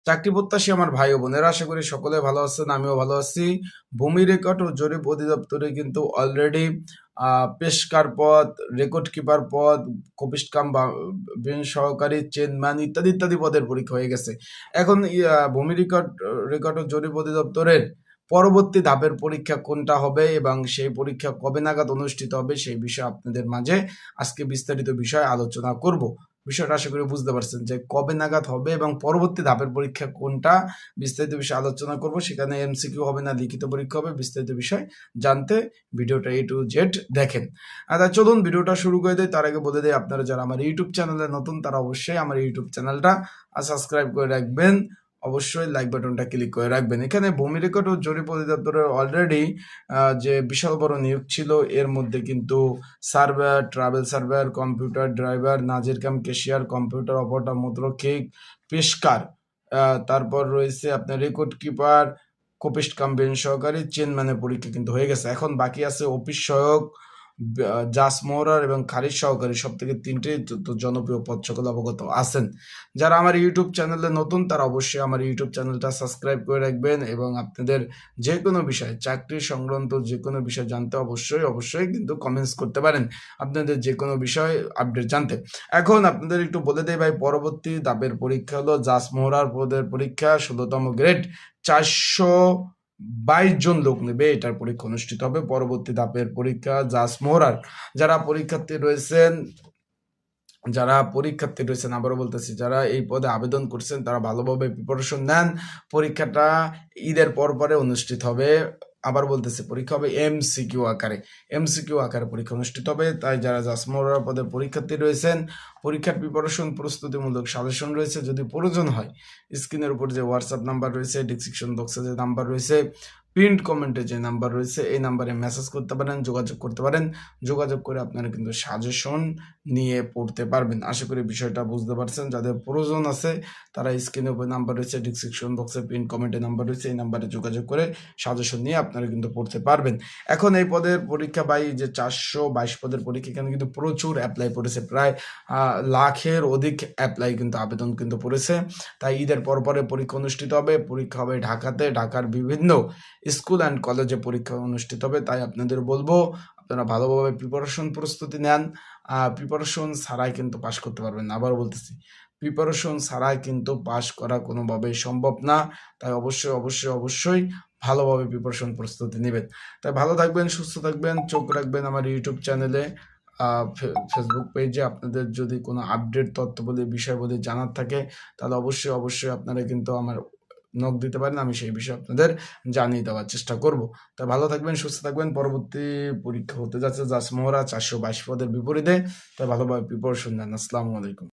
চাকরি প্রত্যাশী আমার ভাই ও বোনেরা, আশা করি সকলে ভালো আছেন, আমিও ভালো আছি। ভূমি রেকর্ড ও জরিপ অধিদপ্তরে কিন্তু অলরেডি পেশকার পদ, রেকর্ড কিপার পদ, কপিস্ট কাম সহকারী, চেনম্যান ইত্যাদি ইত্যাদি পদের পরীক্ষা হয়ে গেছে। এখন ভূমি রেকর্ড ও জরিপ অধিদপ্তরের পরবর্তী ধাপের পরীক্ষা কোনটা হবে এবং সেই পরীক্ষা কবে নাগাদ অনুষ্ঠিত হবে সেই বিষয়ে আপনাদের মাঝে আজকে বিস্তারিত বিষয় আলোচনা করব। বিষয়টা আশা করি বুঝতে পারছেন যে কবে নাগাদ হবে এবং পরবর্তী ধাপের পরীক্ষা কোনটা, বিস্তারিত বিষয় আলোচনা করব। সেখানে এমসিকিউ হবে না, লিখিত পরীক্ষা হবে। বিস্তারিত বিষয় জানতে ভিডিওটা A to Z দেখেন। চলুন ভিডিওটা শুরু করে দেয়। তার আগে বলে দেয়, আপনারা যারা আমার ইউটিউব চ্যানেলে নতুন তারা অবশ্যই আমার ইউটিউব চ্যানেলটা সাবস্ক্রাইব করে রাখবেন, অবশ্যই লাইক বাটনটা ক্লিক করে রাখবেন। এখানে ভূমি রেকর্ড ও জরিপ অধিদপ্তরের অলরেডি যে বিশাল বড় নিয়োগ ছিল, এর মধ্যে কিন্তু surveyor, travel surveyor, computer driver, নাজির কাম ক্যাশিয়ার, কম্পিউটার অপারেটর, মুদ্রক্ষিক, পেশকার, তারপর রয়েছে আপনার রেকর্ড কিপার, কোপিস্ট কাম সহকারী, চেনম্যানের পরীক্ষা কিন্তু হয়ে গেছে। এখন বাকি আছে অফিস সহায়ক, জাজ মোহরার এবং খারিজ সহকারী, সব থেকে তিনটে জনপ্রিয় পদ সকল অবগত আছেন। যারা আমার ইউটিউব চ্যানেলে নতুন তারা অবশ্যই আমার ইউটিউব চ্যানেলটা সাবস্ক্রাইব করে রাখবেন এবং আপনাদের যে কোনো বিষয়, চাকরি সংক্রান্ত যে কোনো বিষয় জানতে অবশ্যই কিন্তু কমেন্টস করতে পারেন আপনাদের যে কোনো বিষয় আপডেট জানতে। এখন আপনাদের একটু বলে দেয় ভাই, পরবর্তী ধাপের পরীক্ষা হলো জাজ মোহরার পদের পরীক্ষা, 16তম গ্রেড, 422 জন লোক নেবে। এটার পরীক্ষা অনুষ্ঠিত হবে। পরবর্তী ধাপের পরীক্ষা জাজ মোহরার যারা পরীক্ষার্থী রয়েছেন, আবারও বলতেছি, যারা এই পদে আবেদন করছেন তারা ভালোভাবে প্রিপারেশন নেন। পরীক্ষাটা ঈদের পরে অনুষ্ঠিত হবে। আবার বলতেছি, পরীক্ষা হবে এমসিকিউ আকারে পরীক্ষা অনুষ্ঠিত হবে। তাই যারা জাসমোহরা পদের পরীক্ষার্থী রয়েছেন, পরীক্ষার প্রিপারেশন প্রস্তুতিমূলক সাজেশন রয়েছে, যদি প্রয়োজন হয় স্ক্রিনের উপর যে হোয়াটসঅ্যাপ নাম্বার রয়েছে, ডিসক্রিপশন বক্সে যে নাম্বার রয়েছে, পিন্ড কমেন্টে যে নাম্বার রয়েছে, এই নাম্বারে মেসেজ করতে পারেন, যোগাযোগ করতে পারেন। যোগাযোগ করে আপনারা কিন্তু সাজেশন নিয়ে পড়তে পারবেন। আশা করি বিষয়টা বুঝতে পারছেন। যাদের প্রয়োজন আছে তারা স্ক্রিনের উপর নাম্বার রয়েছে, ডিসক্রিপশন বক্সে পিন কমেন্টে নাম্বার রয়েছে, এই নাম্বারে যোগাযোগ করে সাজেশন নিয়ে আপনারা কিন্তু পড়তে পারবেন। এখন এই পদের পরীক্ষা যে 422 পদের পরীক্ষা, এখানে কিন্তু প্রচুর অ্যাপ্লাই পড়েছে, প্রায় লাখের অধিক অ্যাপ্লাই কিন্তু আবেদন কিন্তু পড়েছে। তাই ঈদের পরে পরীক্ষা অনুষ্ঠিত হবে। পরীক্ষা হবে ঢাকাতে, ঢাকার বিভিন্ন স্কুল অ্যান্ড কলেজে পরীক্ষা অনুষ্ঠিত হবে। তাই আপনাদের বলবো আপনারা ভালোভাবে প্রস্তুতি নেন। প্রিপারেশন ছাড়াই কিন্তু পাশ করতে পারবেন না। আবারও বলতেছি, প্রিপারেশন ছাড়াই কিন্তু পাশ করা কোনোভাবেই সম্ভব না। তাই অবশ্যই ভালোভাবে প্রিপারেশন প্রস্তুতি নেবেন। তাই ভালো থাকবেন, সুস্থ থাকবেন, চোখ রাখবেন আমার ইউটিউব চ্যানেলে, ফেসবুক পেজে। আপনাদের যদি কোনো আপডেট তথ্য বলে বিষয় বলে জানার থাকে তাহলে অবশ্যই আপনারা কিন্তু আমার নক দিতে পারেন। আমি সেই বিষয়ে আপনাদের জানিয়ে দেওয়ার চেষ্টা করব। তাই ভালো থাকবেন, সুস্থ থাকবেন। পরবর্তী পরীক্ষা হতে যাচ্ছে জাসমোহরা 422 পদের বিপরীতে। তাই ভালোভাবে প্রিপারেশন নেন। আসসালামু আলাইকুম।